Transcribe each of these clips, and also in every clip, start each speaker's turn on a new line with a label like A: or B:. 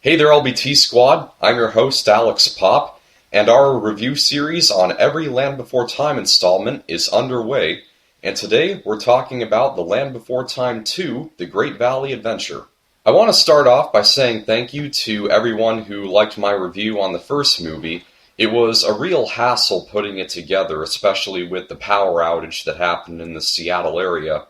A: Hey there, LBT Squad. I'm your host, Alex Pop, and our review series on every Land Before Time installment is underway, and today we're talking about The Land Before Time 2, The Great Valley Adventure. I want to start off by saying thank you to everyone who liked my review on the first movie. It was a real hassle putting it together, especially with the power outage that happened in the Seattle area.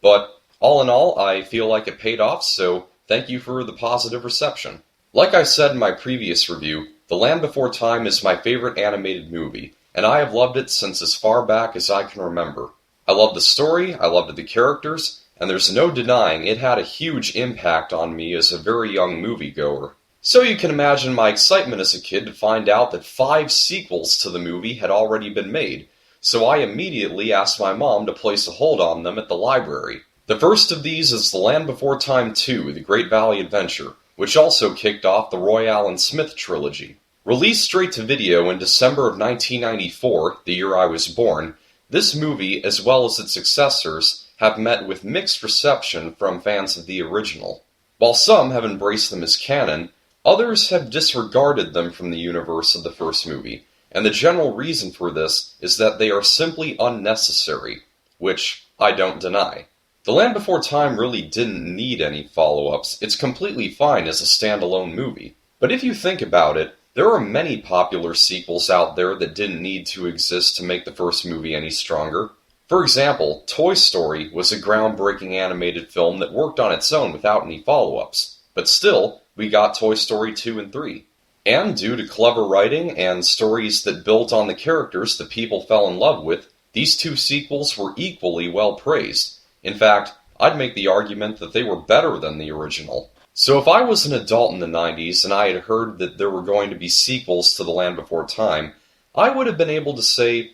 A: But all in all, I feel like it paid off, so thank you for the positive reception. Like I said in my previous review, The Land Before Time is my favorite animated movie, and I have loved it since as far back as I can remember. I loved the story, I loved the characters, and there's no denying it had a huge impact on me as a very young moviegoer. So you can imagine my excitement as a kid to find out that 5 sequels to the movie had already been made, so I immediately asked my mom to place a hold on them at the library. The first of these is The Land Before Time 2, The Great Valley Adventure, which also kicked off the Royale and Smith trilogy. Released straight to video in December of 1994, the year I was born, this movie, as well as its successors, have met with mixed reception from fans of the original. While some have embraced them as canon, others have disregarded them from the universe of the first movie, and the general reason for this is that they are simply unnecessary, which I don't deny. The Land Before Time really didn't need any follow-ups. It's completely fine as a standalone movie. But if you think about it, there are many popular sequels out there that didn't need to exist to make the first movie any stronger. For example, Toy Story was a groundbreaking animated film that worked on its own without any follow-ups. But still, we got Toy Story 2 and 3. And due to clever writing and stories that built on the characters that people fell in love with, these 2 sequels were equally well praised. In fact, I'd make the argument that they were better than the original. So if I was an adult in the 90s and I had heard that there were going to be sequels to The Land Before Time, I would have been able to say,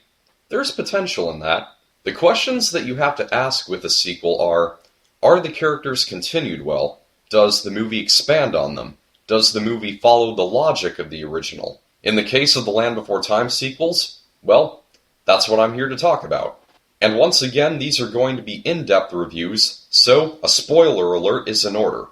A: there's potential in that. The questions that you have to ask with a sequel are the characters continued well? Does the movie expand on them? Does the movie follow the logic of the original? In the case of the Land Before Time sequels, well, that's what I'm here to talk about. And once again, these are going to be in-depth reviews, so a spoiler alert is in order.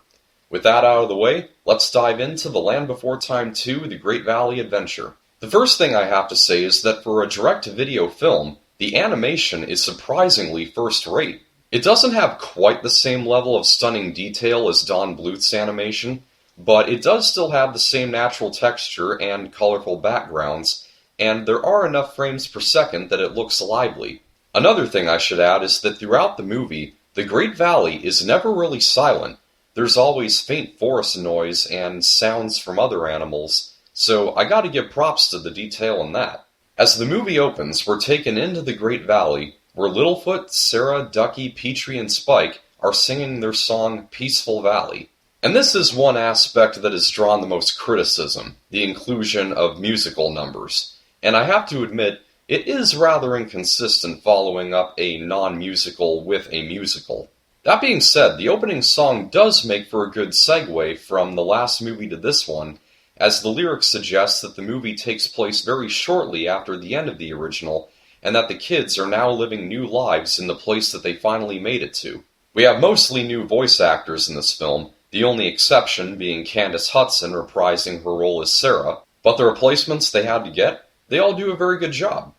A: With that out of the way, let's dive into The Land Before Time 2, The Great Valley Adventure. The first thing I have to say is that for a direct-to-video film, the animation is surprisingly first-rate. It doesn't have quite the same level of stunning detail as Don Bluth's animation, but it does still have the same natural texture and colorful backgrounds, and there are enough frames per second that it looks lively. Another thing I should add is that throughout the movie, the Great Valley is never really silent. There's always faint forest noise and sounds from other animals, so I gotta give props to the detail in that. As the movie opens, we're taken into the Great Valley, where Littlefoot, Sarah, Ducky, Petrie, and Spike are singing their song Peaceful Valley. And this is one aspect that has drawn the most criticism, the inclusion of musical numbers. And I have to admit, it is rather inconsistent following up a non-musical with a musical. That being said, the opening song does make for a good segue from the last movie to this one, as the lyrics suggest that the movie takes place very shortly after the end of the original, and that the kids are now living new lives in the place that they finally made it to. We have mostly new voice actors in this film, the only exception being Candace Hudson reprising her role as Sarah, but the replacements they had to get, they all do a very good job.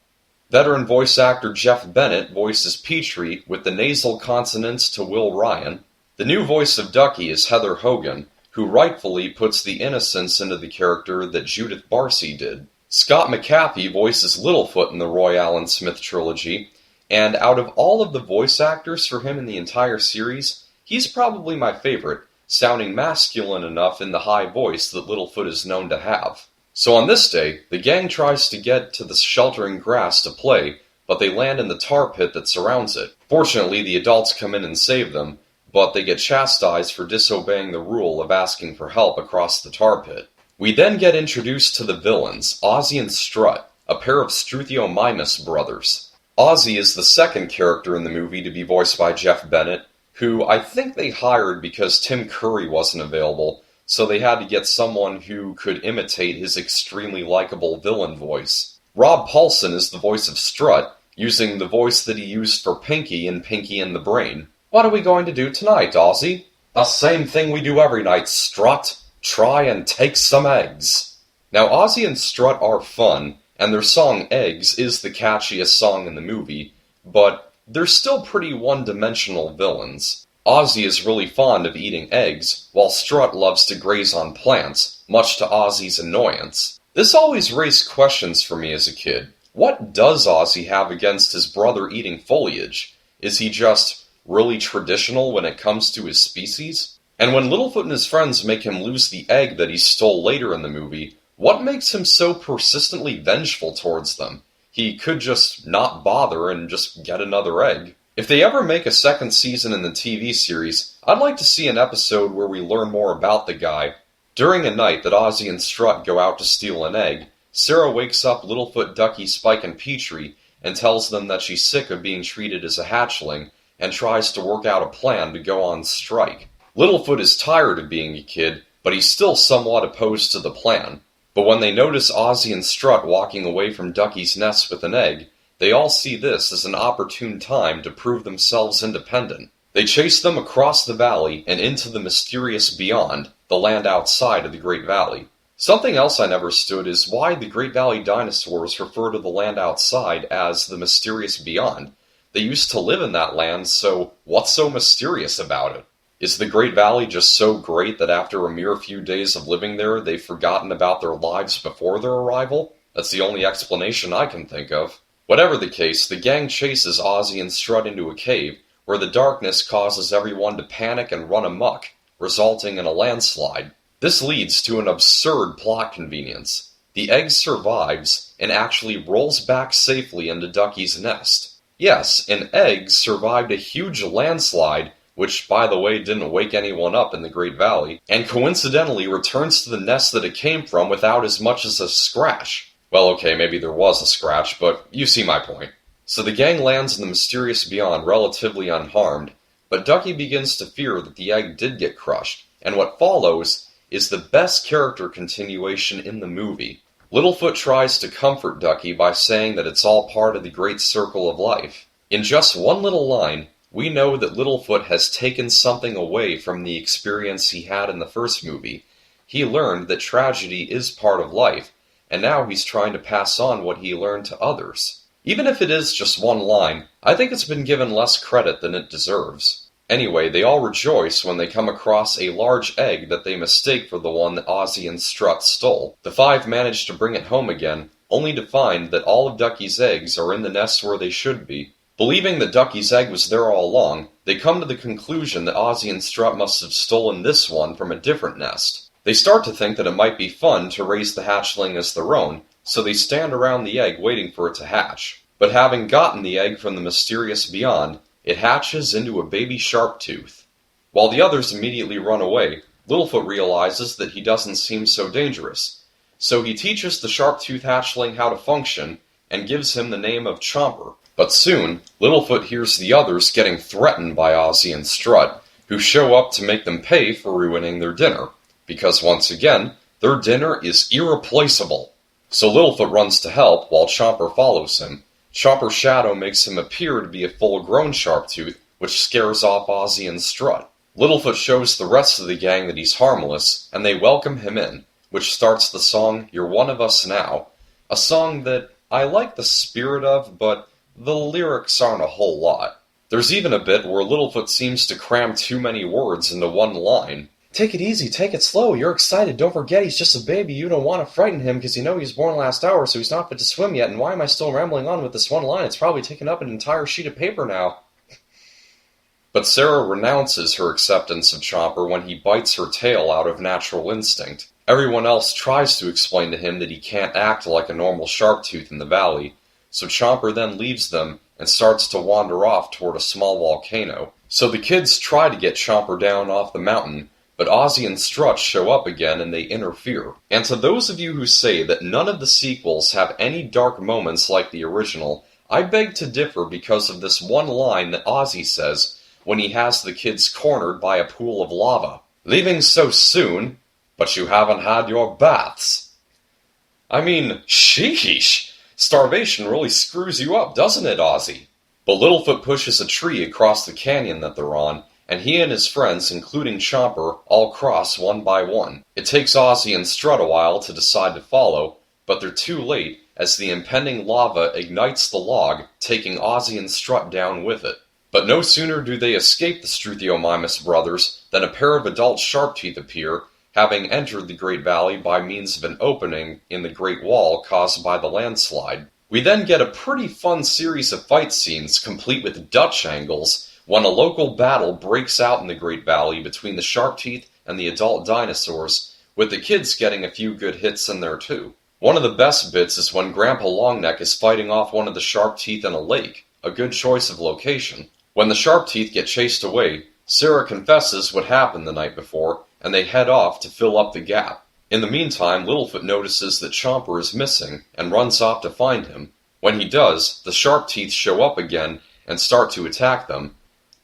A: Veteran voice actor Jeff Bennett voices Petrie with the nasal consonants to Will Ryan. The new voice of Ducky is Heather Hogan, who rightfully puts the innocence into the character that Judith Barcy did. Scott McAfee voices Littlefoot in the Royale and Smith trilogy, and out of all of the voice actors for him in the entire series, he's probably my favorite, sounding masculine enough in the high voice that Littlefoot is known to have. So on this day, the gang tries to get to the sheltering grass to play, but they land in the tar pit that surrounds it. Fortunately, the adults come in and save them, but they get chastised for disobeying the rule of asking for help across the tar pit. We then get introduced to the villains, Ozzy and Strut, a pair of Struthiomimus brothers. Ozzy is the second character in the movie to be voiced by Jeff Bennett, who I think they hired because Tim Curry wasn't available, so they had to get someone who could imitate his extremely likable villain voice. Rob Paulson is the voice of Strut, using the voice that he used for Pinky in Pinky and the Brain. "What are we going to do tonight, Ozzy?" "The same thing we do every night, Strut." Try and take some eggs. Now Ozzy and Strut are fun, and their song Eggs is the catchiest song in the movie, but they're still pretty one-dimensional villains. Ozzy is really fond of eating eggs, while Strut loves to graze on plants, much to Ozzy's annoyance. This always raised questions for me as a kid. What does Ozzy have against his brother eating foliage? Is he just really traditional when it comes to his species? And when Littlefoot and his friends make him lose the egg that he stole later in the movie, what makes him so persistently vengeful towards them? He could just not bother and just get another egg. If they ever make a second season in the TV series, I'd like to see an episode where we learn more about the guy. During a night that Ozzy and Strut go out to steal an egg, Sarah wakes up Littlefoot, Ducky, Spike, and Petrie and tells them that she's sick of being treated as a hatchling and tries to work out a plan to go on strike. Littlefoot is tired of being a kid, but he's still somewhat opposed to the plan. But when they notice Ozzy and Strut walking away from Ducky's nest with an egg, they all see this as an opportune time to prove themselves independent. They chase them across the valley and into the mysterious beyond, the land outside of the Great Valley. Something else I never understood is why the Great Valley dinosaurs refer to the land outside as the mysterious beyond. They used to live in that land, so what's so mysterious about it? Is the Great Valley just so great that after a mere few days of living there, they've forgotten about their lives before their arrival? That's the only explanation I can think of. Whatever the case, the gang chases Ozzy and Strut into a cave, where the darkness causes everyone to panic and run amok, resulting in a landslide. This leads to an absurd plot convenience. The egg survives and actually rolls back safely into Ducky's nest. Yes, an egg survived a huge landslide, which, by the way, didn't wake anyone up in the Great Valley, and coincidentally returns to the nest that it came from without as much as a scratch. Well, okay, maybe there was a scratch, but you see my point. So the gang lands in the mysterious beyond relatively unharmed, but Ducky begins to fear that the egg did get crushed, and what follows is the best character continuation in the movie. Littlefoot tries to comfort Ducky by saying that it's all part of the great circle of life. In just one little line, we know that Littlefoot has taken something away from the experience he had in the first movie. He learned that tragedy is part of life, and now he's trying to pass on what he learned to others. Even if it is just one line, I think it's been given less credit than it deserves. Anyway, they all rejoice when they come across a large egg that they mistake for the one that Ozzy and Strut stole. The five manage to bring it home again, only to find that all of Ducky's eggs are in the nest where they should be. Believing that Ducky's egg was there all along, they come to the conclusion that Ozzy and Strut must have stolen this one from a different nest. They start to think that it might be fun to raise the hatchling as their own, so they stand around the egg waiting for it to hatch. But having gotten the egg from the mysterious beyond, it hatches into a baby sharp-tooth. While the others immediately run away, Littlefoot realizes that he doesn't seem so dangerous. So he teaches the sharp-tooth hatchling how to function, and gives him the name of Chomper. But soon, Littlefoot hears the others getting threatened by Ozzy and Strut, who show up to make them pay for ruining their dinner. Because once again, their dinner is irreplaceable. So Littlefoot runs to help while Chomper follows him. Chomper's shadow makes him appear to be a full-grown Sharptooth, which scares off Ozzy and Strut. Littlefoot shows the rest of the gang that he's harmless, and they welcome him in, which starts the song You're One of Us Now, a song that I like the spirit of, but the lyrics aren't a whole lot. There's even a bit where Littlefoot seems to cram too many words into one line. Take it easy, take it slow, you're excited, don't forget he's just a baby, you don't want to frighten him because you know he was born last hour so he's not fit to swim yet, and why am I still rambling on with this one line? It's probably taken up an entire sheet of paper now. But Sarah renounces her acceptance of Chomper when he bites her tail out of natural instinct. Everyone else tries to explain to him that he can't act like a normal Sharptooth in the valley, so Chomper then leaves them and starts to wander off toward a small volcano. So the kids try to get Chomper down off the mountain, but Ozzy and Strut show up again and they interfere. And to those of you who say that none of the sequels have any dark moments like the original, I beg to differ because of this one line that Ozzy says when he has the kids cornered by a pool of lava. Leaving so soon, but you haven't had your baths. I mean, sheesh! Starvation really screws you up, doesn't it, Ozzy? But Littlefoot pushes a tree across the canyon that they're on, and he and his friends, including Chomper, all cross one by one. It takes Ozzy and Strut a while to decide to follow, but they're too late as the impending lava ignites the log, taking Ozzy and Strut down with it. But no sooner do they escape the Struthiomimus brothers than a pair of adult Sharpteeth appear, having entered the Great Valley by means of an opening in the Great Wall caused by the landslide. We then get a pretty fun series of fight scenes, complete with Dutch angles, when a local battle breaks out in the Great Valley between the Sharpteeth and the adult dinosaurs, with the kids getting a few good hits in there too. One of the best bits is when Grandpa Longneck is fighting off one of the Sharpteeth in a lake, a good choice of location. When the Sharpteeth get chased away, Sarah confesses what happened the night before, and they head off to fill up the gap. In the meantime, Littlefoot notices that Chomper is missing and runs off to find him. When he does, the Sharpteeth show up again and start to attack them,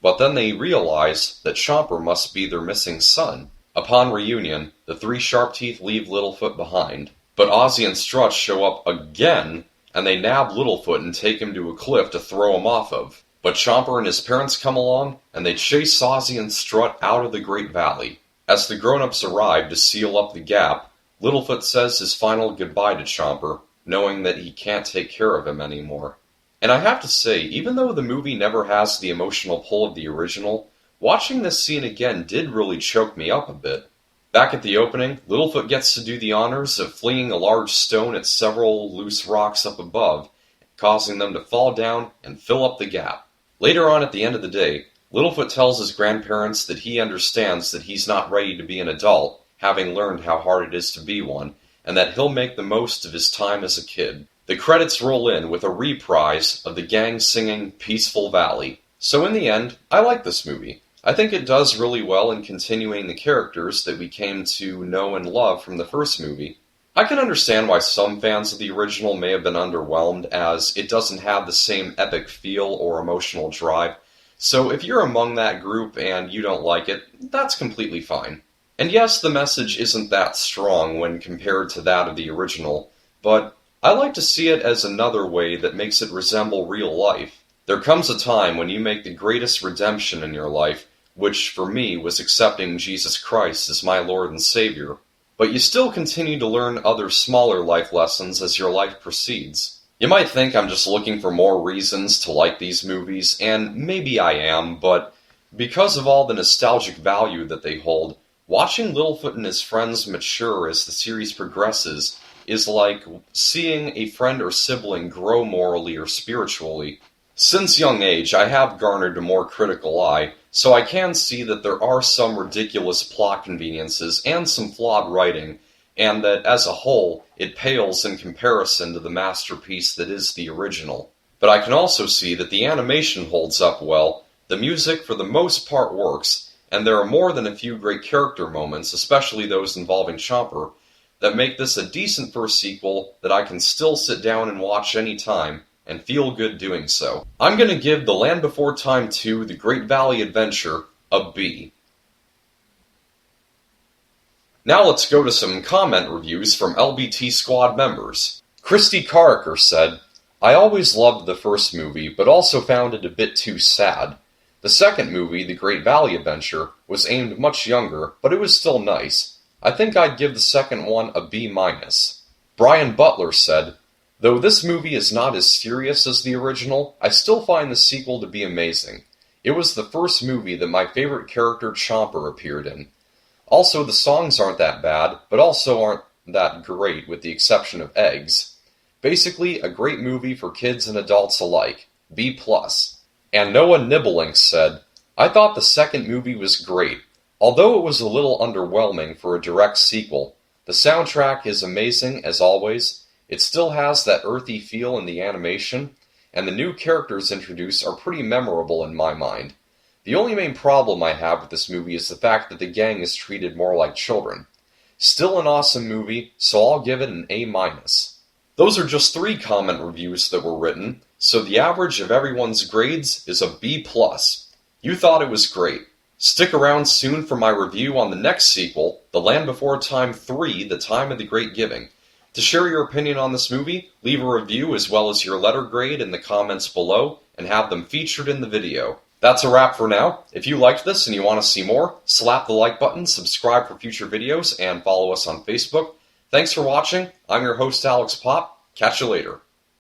A: but then they realize that Chomper must be their missing son. Upon reunion, the three Sharpteeth leave Littlefoot behind, but Ozzy and Strut show up again, and they nab Littlefoot and take him to a cliff to throw him off of. But Chomper and his parents come along, and they chase Ozzy and Strut out of the Great Valley. As the grown-ups arrive to seal up the gap, Littlefoot says his final goodbye to Chomper, knowing that he can't take care of him anymore. And I have to say, even though the movie never has the emotional pull of the original, watching this scene again did really choke me up a bit. Back at the opening, Littlefoot gets to do the honors of flinging a large stone at several loose rocks up above, causing them to fall down and fill up the gap. Later on at the end of the day, Littlefoot tells his grandparents that he understands that he's not ready to be an adult, having learned how hard it is to be one, and that he'll make the most of his time as a kid. The credits roll in with a reprise of the gang singing Peaceful Valley. So in the end, I like this movie. I think it does really well in continuing the characters that we came to know and love from the first movie. I can understand why some fans of the original may have been underwhelmed, as it doesn't have the same epic feel or emotional drive. So if you're among that group and you don't like it, that's completely fine. And yes, the message isn't that strong when compared to that of the original, but I like to see it as another way that makes it resemble real life. There comes a time when you make the greatest redemption in your life, which for me was accepting Jesus Christ as my Lord and Savior, but you still continue to learn other smaller life lessons as your life proceeds. You might think I'm just looking for more reasons to like these movies, and maybe I am, but because of all the nostalgic value that they hold, watching Littlefoot and his friends mature as the series progresses is like seeing a friend or sibling grow morally or spiritually. Since young age, I have garnered a more critical eye, so I can see that there are some ridiculous plot conveniences and some flawed writing, and that, as a whole, it pales in comparison to the masterpiece that is the original. But I can also see that the animation holds up well, the music for the most part works, and there are more than a few great character moments, especially those involving Chomper, that make this a decent first sequel that I can still sit down and watch any time, and feel good doing so. I'm going to give The Land Before Time 2, The Great Valley Adventure, a B. Now let's go to some comment reviews from LBT Squad members. Christy Carricker said, I always loved the first movie, but also found it a bit too sad. The second movie, The Great Valley Adventure, was aimed much younger, but it was still nice. I think I'd give the second one a B-. Brian Butler said, though this movie is not as serious as the original, I still find the sequel to be amazing. It was the first movie that my favorite character Chomper appeared in. Also, the songs aren't that bad, but also aren't that great with the exception of Eggs. Basically, a great movie for kids and adults alike. B+. And Noah Nibblink said, I thought the second movie was great. Although it was a little underwhelming for a direct sequel, the soundtrack is amazing as always. It still has that earthy feel in the animation, and the new characters introduced are pretty memorable in my mind. The only main problem I have with this movie is the fact that the gang is treated more like children. Still an awesome movie, so I'll give it an A-. Those are just 3 comment reviews that were written, so the average of everyone's grades is a B+. You thought it was great. Stick around soon for my review on the next sequel, The Land Before Time 3, The Time of the Great Giving. To share your opinion on this movie, leave a review as well as your letter grade in the comments below, and have them featured in the video. That's a wrap for now. If you liked this and you want to see more, slap the like button, subscribe for future videos, and follow us on Facebook. Thanks for watching. I'm your host, Alex Pop. Catch you later.